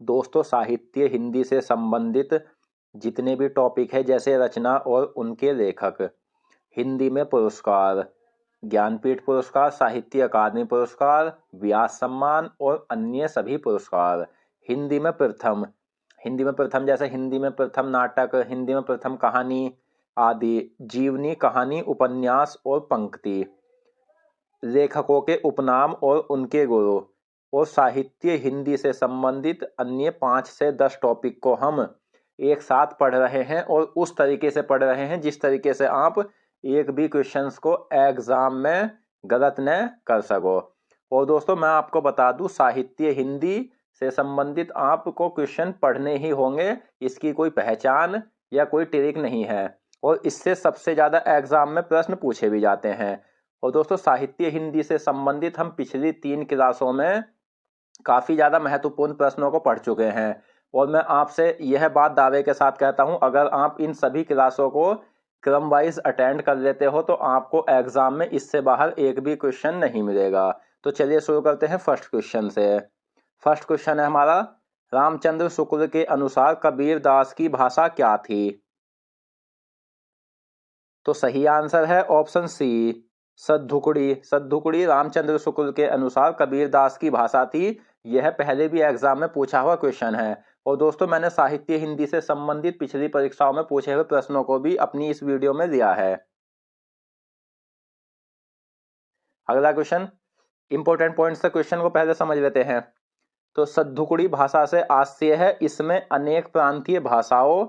दोस्तों साहित्य हिंदी से संबंधित जितने भी टॉपिक है जैसे रचना और उनके लेखक, हिंदी में पुरस्कार, ज्ञानपीठ पुरस्कार, साहित्य अकादमी पुरस्कार, व्यास सम्मान और अन्य सभी पुरस्कार। हिंदी में प्रथम जैसे हिंदी में प्रथम नाटक, हिंदी में प्रथम कहानी आदि, जीवनी, कहानी, उपन्यास और पंक्ति, लेखकों के उपनाम और उनके गुरु, और साहित्य हिंदी से संबंधित अन्य 5 से 10 टॉपिक को हम एक साथ पढ़ रहे हैं और उस तरीके से पढ़ रहे हैं जिस तरीके से आप एक भी क्वेश्चंस को एग्जाम में गलत न कर सको। और दोस्तों मैं आपको बता दूं, साहित्य हिंदी से संबंधित आपको क्वेश्चन पढ़ने ही होंगे, इसकी कोई पहचान या कोई ट्रिक नहीं है, और इससे सबसे ज़्यादा एग्जाम में प्रश्न पूछे भी जाते हैं। और दोस्तों साहित्य हिंदी से संबंधित हम पिछली 3 क्लासों में काफ़ी ज़्यादा महत्वपूर्ण प्रश्नों को पढ़ चुके हैं, और मैं आपसे यह बात दावे के साथ कहता हूं, अगर आप इन सभी क्लासों को क्रम वाइज अटेंड कर लेते हो तो आपको एग्जाम में इससे बाहर एक भी क्वेश्चन नहीं मिलेगा। तो चलिए शुरू करते हैं फर्स्ट क्वेश्चन से। फर्स्ट क्वेश्चन है हमारा, रामचंद्र शुक्ल के अनुसार कबीर दास की भाषा क्या थी? तो सही आंसर है ऑप्शन सी, सद्दुकुड़ी रामचंद्र शुक्ल के अनुसार कबीर दास की भाषा थी। यह पहले भी एग्जाम में पूछा हुआ क्वेश्चन है, और दोस्तों मैंने साहित्य हिंदी से संबंधित पिछली परीक्षाओं में पूछे हुए प्रश्नों को भी अपनी इस वीडियो में लिया है। अगला क्वेश्चन, इंपॉर्टेंट पॉइंट्स से क्वेश्चन को पहले समझ लेते हैं। तो सद्दुकुड़ी भाषा से आशय है इसमें अनेक प्रांतीय भाषाओं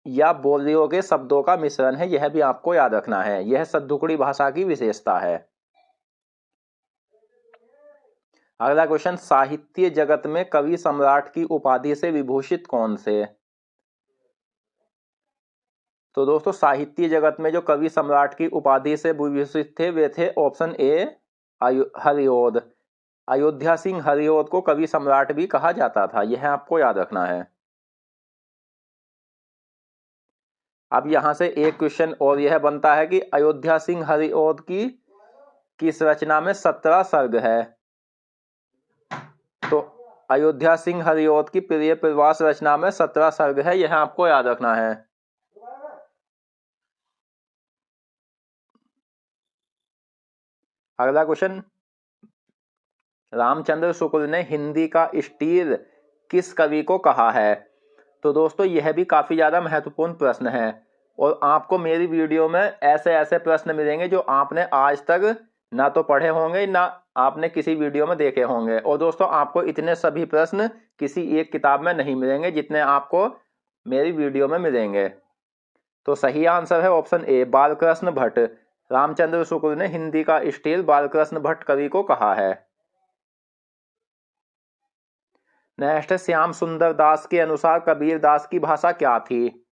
या बोलियों के शब्दों का मिश्रण है, यह भी आपको याद रखना है, यह सद्दुकुड़ी भाषा की विशेषता है। अगला क्वेश्चन, साहित्य जगत में कवि सम्राट की उपाधि से विभूषित कौन से? तो दोस्तों साहित्य जगत में जो कवि सम्राट की उपाधि से विभूषित थे वे थे ऑप्शन ए हरिओद। अयोध्या सिंह हरिओद को कवि सम्राट भी कहा जाता था, यह आपको याद रखना है। अब यहां से एक क्वेश्चन और यह बनता है कि अयोध्या सिंह हरिओद की किस रचना में 17 सर्ग है? तो अयोध्या सिंह हरिओद की प्रिय प्रवास रचना में 17 सर्ग है, यह आपको याद रखना है। अगला क्वेश्चन, रामचंद्र शुक्ल ने हिंदी का स्टील किस कवि को कहा है? तो दोस्तों यह भी काफी ज्यादा महत्वपूर्ण प्रश्न है, और आपको मेरी वीडियो में ऐसे ऐसे प्रश्न मिलेंगे जो आपने आज तक ना तो पढ़े होंगे ना आपने किसी वीडियो में देखे होंगे। और दोस्तों आपको इतने सभी प्रश्न किसी एक किताब में नहीं मिलेंगे जितने आपको मेरी वीडियो में मिलेंगे। तो सही आंसर है ऑप्शन ए, बालकृष्ण भट्ट। रामचंद्र शुक्ल ने हिंदी का स्टील बालकृष्ण भट्ट कवि को कहा है। नेक्स्ट, श्याम सुंदर दास के अनुसार कबीर दास की भाषा क्या थी?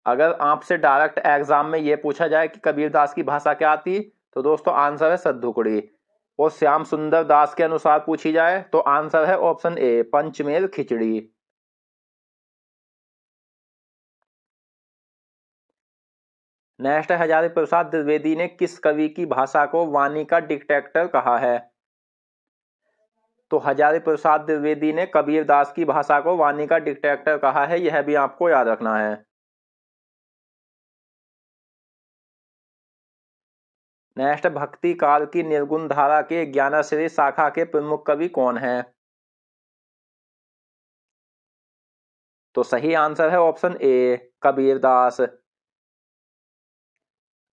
अगर आपसे डायरेक्ट एग्जाम में यह पूछा जाए कि कबीर दास की भाषा क्या थी, तो दोस्तों आंसर है सद्दुकुड़ी, और श्याम सुंदर दास के अनुसार पूछी जाए तो आंसर है option A, Panchmel Khichdi. Next, Hazari Prasad Dwivedi ने किस कवि की भाषा को वाणी का डिक्टेटर कहा है? तो हजारी प्रसाद द्विवेदी ने कबीर दास की भाषा को वाणी का डिक्टेटर कहा है, यह भी आपको याद रखना है। नेक्स्ट, भक्ति काल की निर्गुण धारा के ज्ञानाश्रय शाखा के प्रमुख कवि कौन है? तो सही आंसर है ऑप्शन ए, कबीर दास।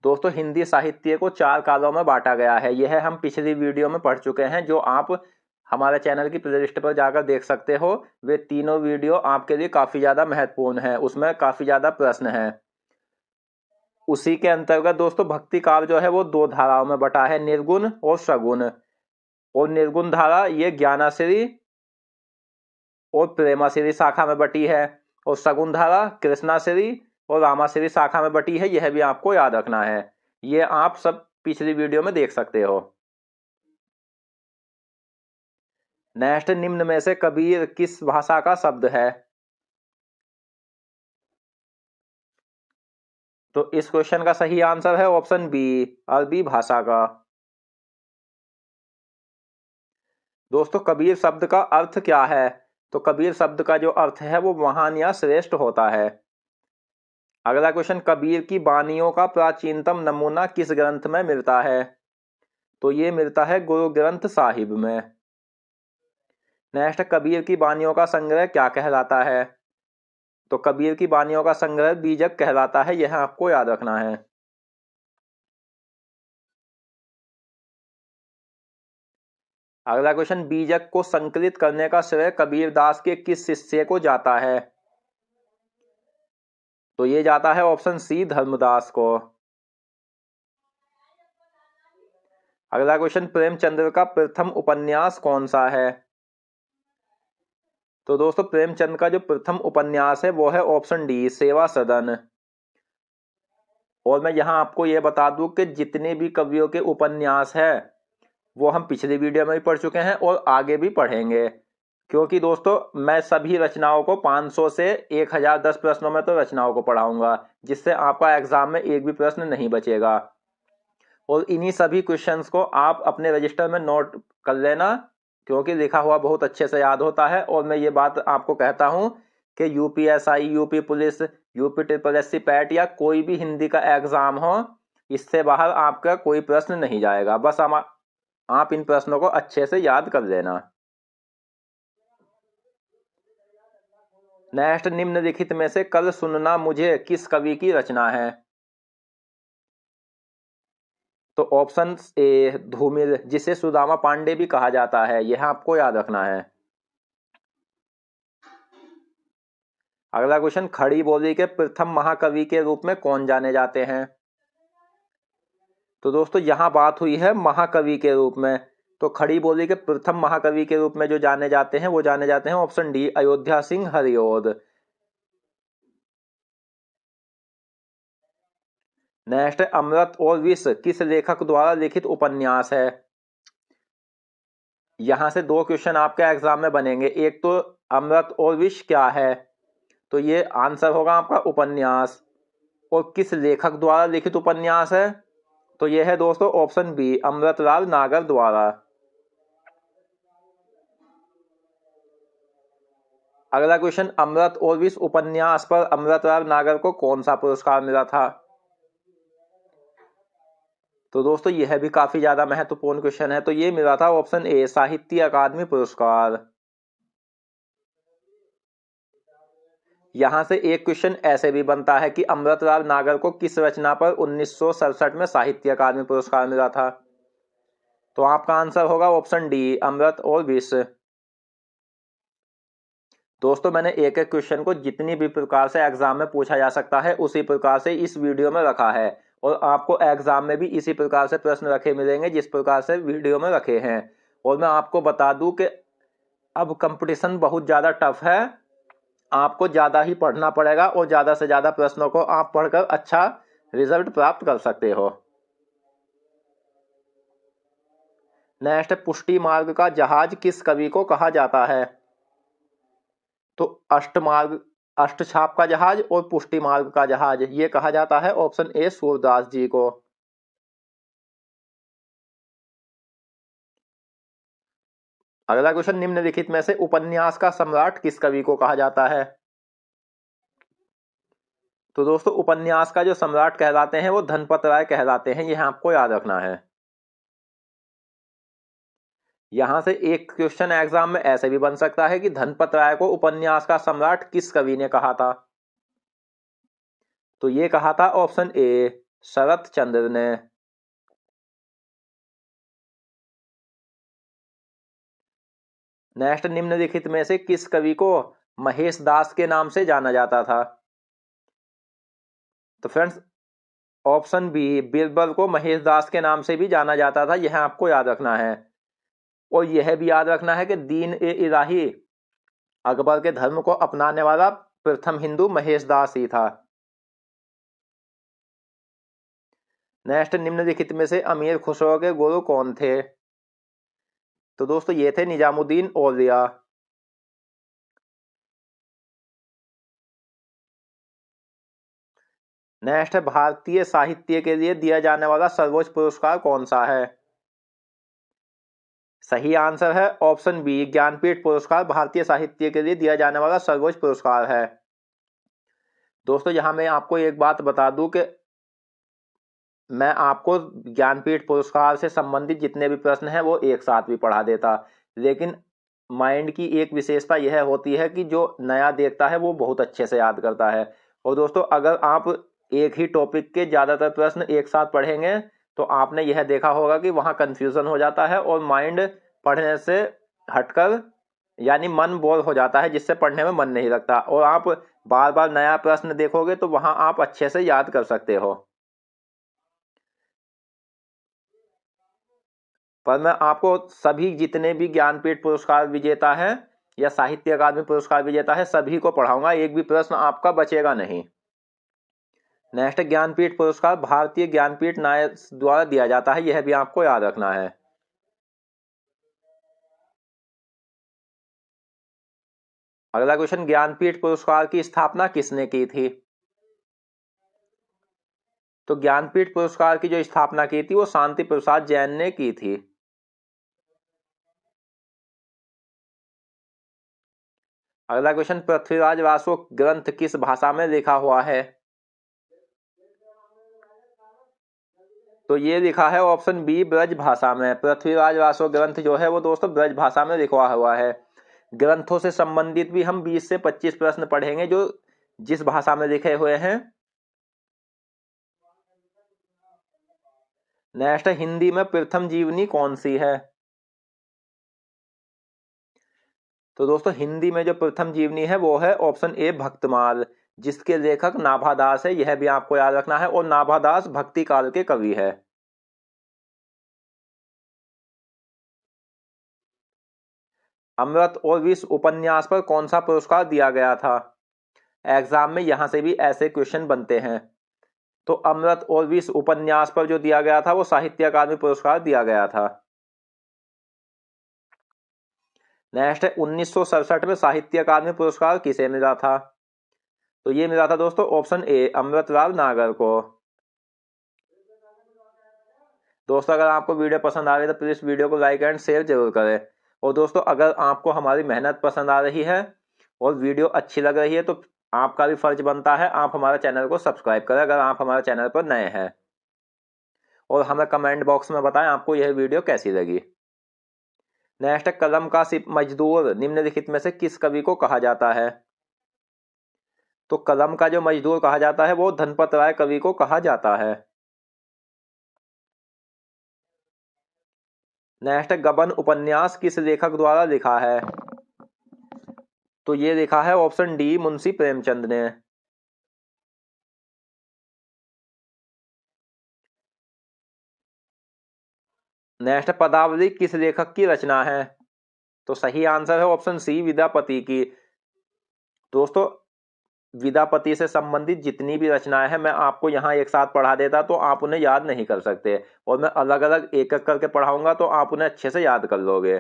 दोस्तों हिंदी साहित्य को 4 कालों में बांटा गया है, यह हम पिछली वीडियो में पढ़ चुके हैं, जो आप हमारे चैनल की प्लेलिस्ट पर जाकर देख सकते हो। वे तीनों वीडियो आपके लिए काफी ज्यादा महत्वपूर्ण है, उसमें काफी ज्यादा प्रश्न है। उसी के अंतर्गत दोस्तों भक्ति काल जो है वो 2 धाराओं में बटा है, निर्गुण और सगुण। और निर्गुण धारा ये ज्ञानाश्री और प्रेमाश्री शाखा में बटी है, और सगुण धारा कृष्णाश्री और रामाश्री शाखा में बटी है, यह भी आपको याद रखना है। ये आप सब पिछली वीडियो में देख सकते हो। नेक्स्ट, निम्न में से कबीर किस भाषा का शब्द है? तो इस क्वेश्चन का सही आंसर है ऑप्शन बी, अरबी भाषा का। दोस्तों कबीर शब्द का अर्थ क्या है? तो कबीर शब्द का जो अर्थ है वो महान या श्रेष्ठ होता है। अगला क्वेश्चन, कबीर की बानियों का प्राचीनतम नमूना किस ग्रंथ में मिलता है? तो ये मिलता है गुरु ग्रंथ साहिब में। नेक्स्ट, कबीर की बानियों का संग्रह क्या कहलाता है? तो कबीर की बानियों का संग्रह बीजक कहलाता है, यह आपको याद रखना है। अगला क्वेश्चन, बीजक को संकलित करने का श्रेय कबीर दास के किस शिष्य को जाता है? तो ये जाता है ऑप्शन सी, धर्मदास को। अगला क्वेश्चन, प्रेमचंद्र का प्रथम उपन्यास कौन सा है? तो दोस्तों प्रेमचंद का जो प्रथम उपन्यास है वो है ऑप्शन डी, सेवा सदन। और मैं यहां आपको ये बता दूं कि जितने भी कवियों के उपन्यास है वो हम पिछली वीडियो में भी पढ़ चुके हैं और आगे भी पढ़ेंगे, क्योंकि दोस्तों मैं सभी रचनाओं को 500 से 1010 प्रश्नों में तो रचनाओं को पढ़ाऊंगा, जिससे आपका एग्जाम में एक भी प्रश्न नहीं बचेगा। और इन्हीं सभी क्वेश्चंस को आप अपने रजिस्टर में नोट कर लेना, क्योंकि लिखा हुआ बहुत अच्छे से याद होता है। और मैं ये बात आपको कहता हूं कि UPSI, UP police, UP triple SC PAT या कोई भी हिंदी का एग्जाम हो, इससे बाहर आपका कोई प्रश्न नहीं जाएगा। बस आप इन प्रश्नों को अच्छे से याद कर लेना। नेक्स्ट, निम्नलिखित में से कल सुनना मुझे किस कवि की रचना है? तो ऑप्शन ए, धूमिल, जिसे सुदामा पांडे भी कहा जाता है, यह आपको याद रखना है। अगला क्वेश्चन, खड़ी बोली के प्रथम महाकवि के रूप में कौन जाने जाते हैं? तो दोस्तों यहां बात हुई है महाकवि के रूप में, तो खड़ी बोली के प्रथम महाकवि के रूप में जो जाने जाते हैं वो जाने जाते हैं option D, Ayodhya Singh Hariaudh. Next, Amrit aur Vish किस लेखक द्वारा लिखित उपन्यास है? यहां से दो क्वेश्चन आपके एग्जाम में बनेंगे। एक तो अमृत और विष क्या है, तो ये आंसर होगा आपका उपन्यास। और किस लेखक द्वारा लिखित उपन्यास है, तो यह है दोस्तों ऑप्शन बी, अमृतलाल नागर द्वारा। अगला क्वेश्चन, अमृत और विष उपन्यास पर अमृतलाल नागर को कौन सा पुरस्कार मिला था? तो दोस्तों यह भी काफी ज्यादा महत्वपूर्ण क्वेश्चन है, तो ये मिला था ऑप्शन ए, साहित्य अकादमी पुरस्कार। यहां से एक क्वेश्चन ऐसे भी बनता है कि अमृतलाल नागर को किस रचना पर 1967 में साहित्य अकादमी पुरस्कार मिला था? तो आपका आंसर होगा ऑप्शन डी, अमृत और विष। दोस्तों मैंने एक एक क्वेश्चन को जितनी भी प्रकार से एग्जाम में पूछा जा सकता है उसी प्रकार से इस वीडियो में रखा है, और आपको एग्जाम में भी इसी प्रकार से प्रश्न रखे मिलेंगे जिस प्रकार से वीडियो में रखे हैं। और मैं आपको बता दूं कि अब कंपटीशन बहुत ज़्यादा टफ है, आपको ज़्यादा ही पढ़ना पड़ेगा और ज़्यादा से ज़्यादा प्रश्नों को आप पढ़कर अच्छा रिजल्ट प्राप्त कर सकते हो। नेक्स्ट, पुष्टि मार्ग का जहाज किस कवि को कहा जाता है? तो अष्टमार्ग, अष्टछाप का जहाज और पुष्टि मार्ग का जहाज ये कहा जाता है ऑप्शन ए, सूरदास जी को। अगला क्वेश्चन, निम्नलिखित में से उपन्यास का सम्राट किस कवि को कहा जाता है? तो दोस्तों उपन्यास का जो सम्राट कहलाते हैं वो धनपत राय कहलाते हैं, यह आपको याद रखना है। यहां से एक क्वेश्चन एग्जाम में ऐसे भी बन सकता है कि धनपत राय को उपन्यास का सम्राट किस कवि ने कहा था? तो ये कहा था ऑप्शन ए, शरत चंद्र ने। नेक्स्ट, निम्नलिखित में से किस कवि को महेश दास के नाम से जाना जाता था? तो फ्रेंड्स ऑप्शन बी, बीरबल को महेश दास के नाम से भी जाना जाता था, यह आपको याद रखना है। और यह भी याद रखना है कि दीन ए इलाही अकबर के धर्म को अपनाने वाला प्रथम हिंदू महेश दास ही था। नेक्स्ट, निम्नलिखित में से अमीर खुसरो के गुरु कौन थे? तो दोस्तों ये थे निजामुद्दीन औलिया। नेक्स्ट, भारतीय साहित्य के लिए दिया जाने वाला सर्वोच्च पुरस्कार कौन सा है? सही आंसर है ऑप्शन बी, ज्ञानपीठ पुरस्कार भारतीय साहित्य के लिए दिया जाने वाला सर्वोच्च पुरस्कार है। दोस्तों यहां मैं आपको एक बात बता दूं कि मैं आपको ज्ञानपीठ पुरस्कार से संबंधित जितने भी प्रश्न हैं वो एक साथ भी पढ़ा देता, लेकिन माइंड की एक विशेषता यह होती है कि जो नया देखता है वो बहुत अच्छे से याद करता है। और दोस्तों अगर आप एक ही टॉपिक के ज़्यादातर प्रश्न एक साथ पढ़ेंगे तो आपने यह देखा होगा कि वहाँ कन्फ्यूज़न हो जाता है और माइंड पढ़ने से हटकर यानी मन बोर हो जाता है, जिससे पढ़ने में मन नहीं लगता। और आप बार बार नया प्रश्न देखोगे तो वहाँ आप अच्छे से याद कर सकते हो। पर मैं आपको सभी जितने भी ज्ञानपीठ पुरस्कार विजेता है या साहित्य अकादमी पुरस्कार विजेता है सभी को पढ़ाऊंगा, एक भी प्रश्न आपका बचेगा नहीं। नेक्स्ट, ज्ञानपीठ पुरस्कार भारतीय ज्ञानपीठ न्यास द्वारा दिया जाता है, यह भी आपको याद रखना है। अगला क्वेश्चन, ज्ञानपीठ पुरस्कार की स्थापना किसने की थी? तो ज्ञानपीठ पुरस्कार की जो स्थापना की थी वो शांति प्रसाद जैन ने की थी। अगला क्वेश्चन, पृथ्वीराज वासो ग्रंथ किस भाषा में लिखा हुआ है? तो ये लिखा है ऑप्शन बी, ब्रज भाषा में। पृथ्वीराज वासो ग्रंथ जो है वो दोस्तों ब्रज भाषा में लिखा हुआ है। ग्रंथों से संबंधित भी हम 20 से 25 प्रश्न पढ़ेंगे जो जिस भाषा में लिखे हुए हैं। नेक्स्ट, हिंदी में प्रथम जीवनी कौन सी है? तो दोस्तों हिंदी में जो प्रथम जीवनी है वो है ऑप्शन ए, भक्तमाल, जिसके लेखक नाभादास है, यह भी आपको याद रखना है। और नाभादास भक्ति काल के कवि है। अमृत और विश्व उपन्यास पर कौन सा पुरस्कार दिया गया था? एग्जाम में यहां से भी ऐसे क्वेश्चन बनते हैं। तो अमृत और विश्व उपन्यास पर जो दिया गया था वो साहित्य अकादमी पुरस्कार दिया गया था। नेक्स्ट है, 1967 में साहित्य अकादमी पुरस्कार किसे मिला था? तो ये मिला था दोस्तों ऑप्शन ए, अमृतलाल नागर को। दोस्तों अगर आपको वीडियो पसंद आ रही है तो प्लीज वीडियो को लाइक एंड शेयर जरूर करें। और दोस्तों अगर आपको हमारी मेहनत पसंद आ रही है और वीडियो अच्छी लग रही है तो आपका भी फर्ज बनता है आप हमारे चैनल को सब्सक्राइब करें अगर आप हमारे चैनल पर नए हैं। और हमें कमेंट बॉक्स में बताएं आपको यह वीडियो कैसी लगी। नेक्स्ट, कलम का सिप मजदूर निम्नलिखित में से किस कवि को कहा जाता है? तो कलम का जो मजदूर कहा जाता है वो धनपत राय कवि को कहा जाता है। नेक्स्ट, गबन उपन्यास किस लेखक द्वारा लिखा है? तो ये लिखा है ऑप्शन डी, मुंशी प्रेमचंद ने। नेक्स्ट, पदावली किस लेखक की रचना है? तो सही आंसर है ऑप्शन सी, विद्यापति की। दोस्तों विद्यापति से संबंधित जितनी भी रचनाएं हैं मैं आपको यहाँ एक साथ पढ़ा देता तो आप उन्हें याद नहीं कर सकते, और मैं अलग अलग एक एक करके पढ़ाऊंगा तो आप उन्हें अच्छे से याद कर लोगे।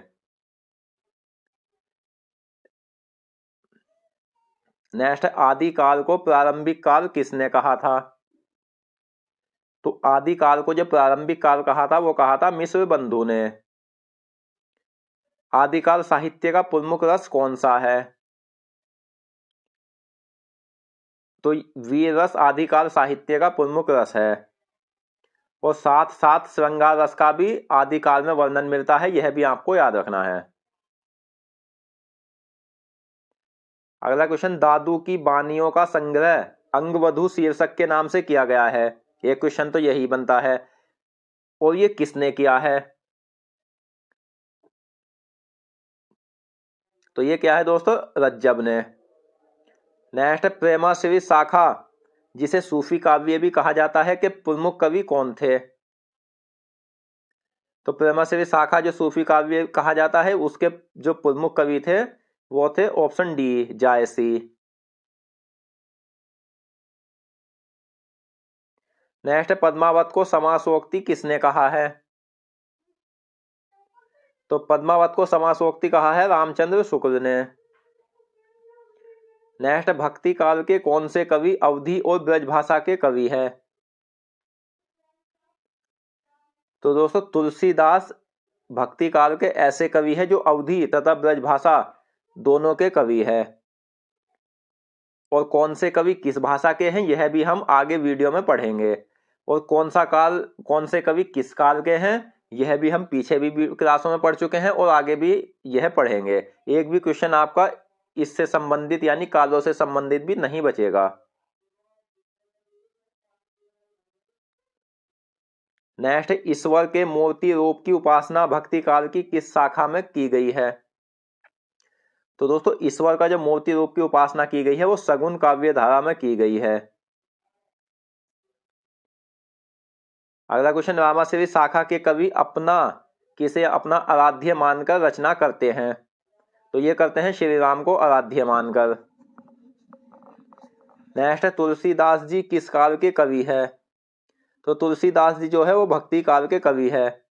नेक्स्ट, आदिकाल को प्रारंभिक काल किसने कहा था? तो आदिकाल को जो प्रारंभिक काल कहा था वो कहा था मिश्र बंधु ने। आदिकाल साहित्य का प्रमुख रस कौन सा है? तो वीर रस आदिकाल साहित्य का प्रमुख रस है। और साथ साथ श्रृंगार रस का भी आदिकाल में वर्णन मिलता है, यह भी आपको याद रखना है। अगला क्वेश्चन, दादू की बानियों का संग्रह अंगवधु शीर्षक के नाम से किया गया है। एक क्वेश्चन तो यही बनता है। और ये किसने किया है? तो ये क्या है दोस्तों, रज्जब ने। नेक्स्ट, प्रेमाश्री शाखा जिसे सूफी काव्य भी कहा जाता है के प्रमुख कवि कौन थे? तो प्रेमाश्री शाखा जो सूफी काव्य कहा जाता है उसके जो प्रमुख कवि थे वो थे ऑप्शन डी, जायसी। नेक्स्ट, पद्मावत को समासोक्ति किसने कहा है? तो पद्मावत को समासोक्ति कहा है रामचंद्र शुक्ल ने। नेक्स्ट, भक्ति काल के कौन से कवि अवधी और ब्रजभाषा के कवि है? तो दोस्तों तुलसीदास भक्ति काल के ऐसे कवि हैं जो अवधी तथा ब्रजभाषा दोनों के कवि है, और कौन से कवि किस भाषा के हैं यह भी हम आगे वीडियो में पढ़ेंगे, और कौन से कवि किस काल के हैं यह भी हम पीछे भी क्लासों में पढ़ चुके हैं और आगे भी यह पढ़ेंगे। एक भी क्वेश्चन आपका इससे संबंधित यानी कालों से संबंधित भी नहीं बचेगा। नेक्स्ट, ईश्वर के मूर्ति रूप की उपासना भक्ति काल की किस शाखा में की गई है? तो दोस्तों, ईश्वर का जो मूर्ति रूप की उपासना की गई है वो सगुन काव्य धारा में की गई है। अगला क्वेश्चन, रामाश्री शाखा के कवि किसे अपना आराध्य मानकर रचना करते हैं? तो ये करते हैं श्री राम को आराध्य मानकर। नेक्स्ट, तुलसीदास जी किस काल के कवि है? तो तुलसीदास जी जो है वो भक्ति काल के कवि है।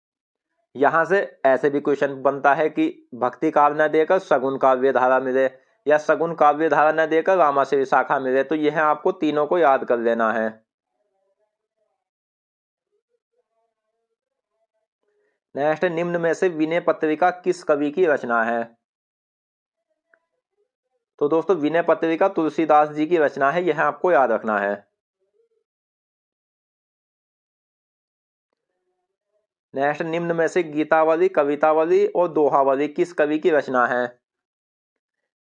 यहां से ऐसे भी क्वेश्चन बनता है कि भक्ति काल न देकर सगुन काव्य धारा मिले या सगुन काव्य धारा न देकर रामाश्री शाखा मिले, तो यह आपको तीनों को याद कर लेना है। नेक्स्ट, निम्न में से विनय पत्रिका किस कवि की रचना है? तो दोस्तों, विनय पत्रिका तुलसीदास जी की रचना है, यह आपको याद रखना है। नेक्स्ट, निम्न में से गीतावली, कवितावली और दोहावली किस कवि की रचना है?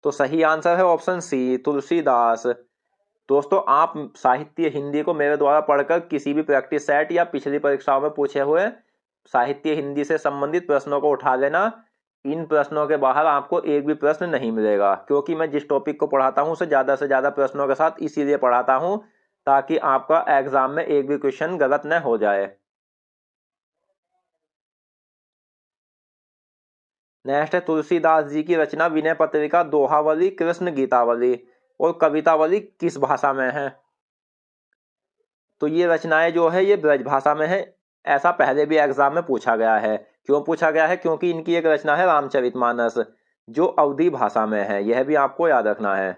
तो सही आंसर है ऑप्शन सी, तुलसीदास। दोस्तों, आप साहित्य हिंदी को मेरे द्वारा पढ़कर किसी भी प्रैक्टिस सेट या पिछली परीक्षाओं में पूछे हुए साहित्य हिंदी से संबंधित प्रश्नों को उठा लेना। इन प्रश्नों के बाहर आपको एक भी प्रश्न नहीं मिलेगा, क्योंकि मैं जिस टॉपिक को पढ़ाता हूं उसे ज्यादा से ज्यादा प्रश्नों के साथ इसीलिए पढ़ाता हूं ताकि आपका एग्जाम में एक भी क्वेश्चन गलत न हो जाए। नेक्स्ट है, तुलसीदास जी की रचना विनय पत्रिका, दोहावली, कृष्ण गीतावली और कवितावली किस भाषा में है? तो ये रचनाएं जो है ये ब्रज भाषा में है। ऐसा पहले भी एग्जाम में पूछा गया है। क्यों पूछा गया है? क्योंकि इनकी एक रचना है रामचरितमानस जो अवधी भाषा में है, यह भी आपको याद रखना है।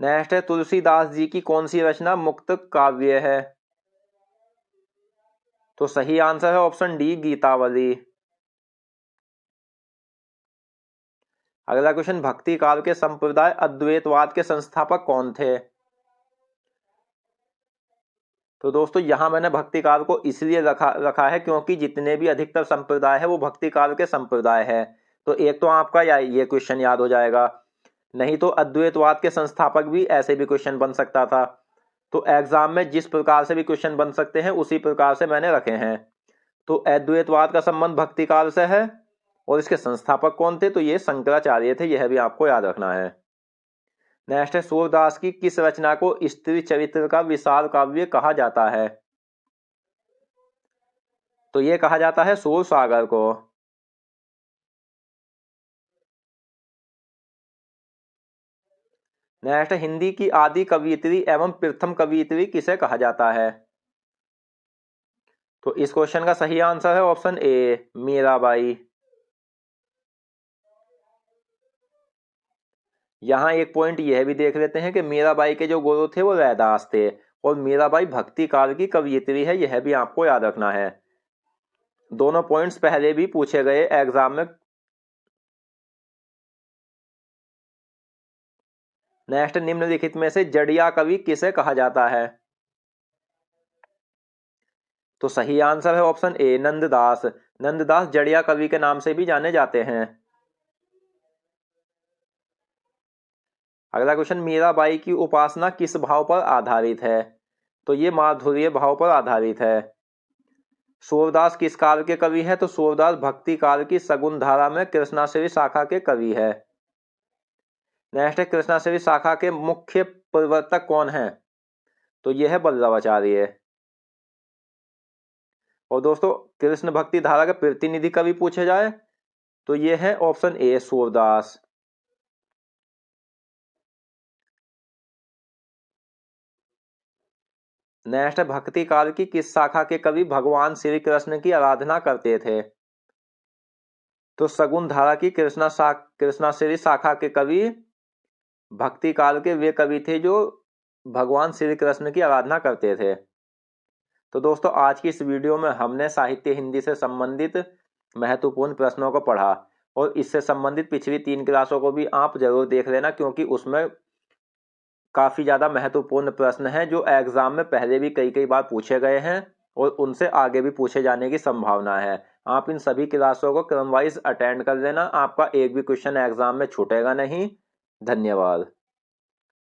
नेक्स्ट है, तुलसीदास जी की कौन सी रचना मुक्त काव्य है? तो सही आंसर है ऑप्शन डी, गीतावली। अगला क्वेश्चन, भक्ति काल के संप्रदाय अद्वैतवाद के संस्थापक कौन थे? तो दोस्तों, यहां मैंने भक्ति काल को इसलिए रखा है क्योंकि जितने भी अधिकतर संप्रदाय है वो भक्ति काल के संप्रदाय है। तो एक तो आपका ये क्वेश्चन याद हो जाएगा, नहीं तो अद्वैतवाद के संस्थापक भी ऐसे भी क्वेश्चन बन सकता था। तो एग्जाम में जिस प्रकार से भी क्वेश्चन बन सकते हैं उसी प्रकार से मैंने रखे हैं। तो अद्वैतवाद का संबंध भक्ति काल से है और इसके संस्थापक कौन थे? तो ये शंकराचार्य थे, यह भी आपको याद रखना है। नेक्स्ट है, सूरदास की किस रचना को स्त्री चरित्र का विशाल काव्य कहा जाता है? तो ये कहा जाता है सूर सागर को। नेक्स्ट, हिंदी की आदि कवयित्री एवं प्रथम कवयित्री किसे कहा जाता है? तो इस क्वेश्चन का सही आंसर है ऑप्शन ए, मीराबाई। यहां एक पॉइंट यह भी देख लेते हैं कि मीराबाई के जो गुरु थे वो रैदास थे और मीराबाई भक्ति काल की कवयित्री है, यह भी आपको याद रखना है। दोनों पॉइंट्स पहले भी पूछे गए एग्जाम में। नेक्स्ट, निम्नलिखित में से जड़िया कवि किसे कहा जाता है? तो सही आंसर है ऑप्शन ए, नंददास। नंददास जड़िया कवि के नाम से भी जाने जाते हैं। अगला क्वेश्चन, मीराबाई की उपासना किस भाव पर आधारित है? तो ये माधुर्य भाव पर आधारित है। सूरदास किस काल के कवि है? तो सूरदास भक्ति काल की सगुन धारा में कृष्णाश्री शाखा के कवि है। नेक्स्ट है, कृष्णाश्री शाखा के मुख्य प्रवर्तक कौन है? तो यह है वल्लभाचार्य। और दोस्तों, कृष्ण भक्ति धारा का प्रतिनिधि कवि पूछे जाए तो यह है ऑप्शन ए, सूरदास। नेक्स्ट, भक्ति काल की किस शाखा के कवि भगवान श्री कृष्ण की आराधना करते थे? तो सगुन धारा की कृष्णाश्री शाखा के कवि भक्ति काल के वे कवि थे जो भगवान श्री कृष्ण की आराधना करते थे। तो दोस्तों आज की इस वीडियो में हमने साहित्य हिंदी से संबंधित महत्वपूर्ण प्रश्नों को पढ़ा और इससे संबंधित पिछली 3 क्लासों को भी आप जरूर देख लेना, क्योंकि उसमें काफ़ी ज़्यादा महत्वपूर्ण प्रश्न हैं जो एग्जाम में पहले भी कई बार पूछे गए हैं और उनसे आगे भी पूछे जाने की संभावना है। आप इन सभी क्लासों को क्रम वाइज अटेंड कर लेना, आपका एक भी क्वेश्चन एग्जाम में छूटेगा नहीं। धन्यवाद।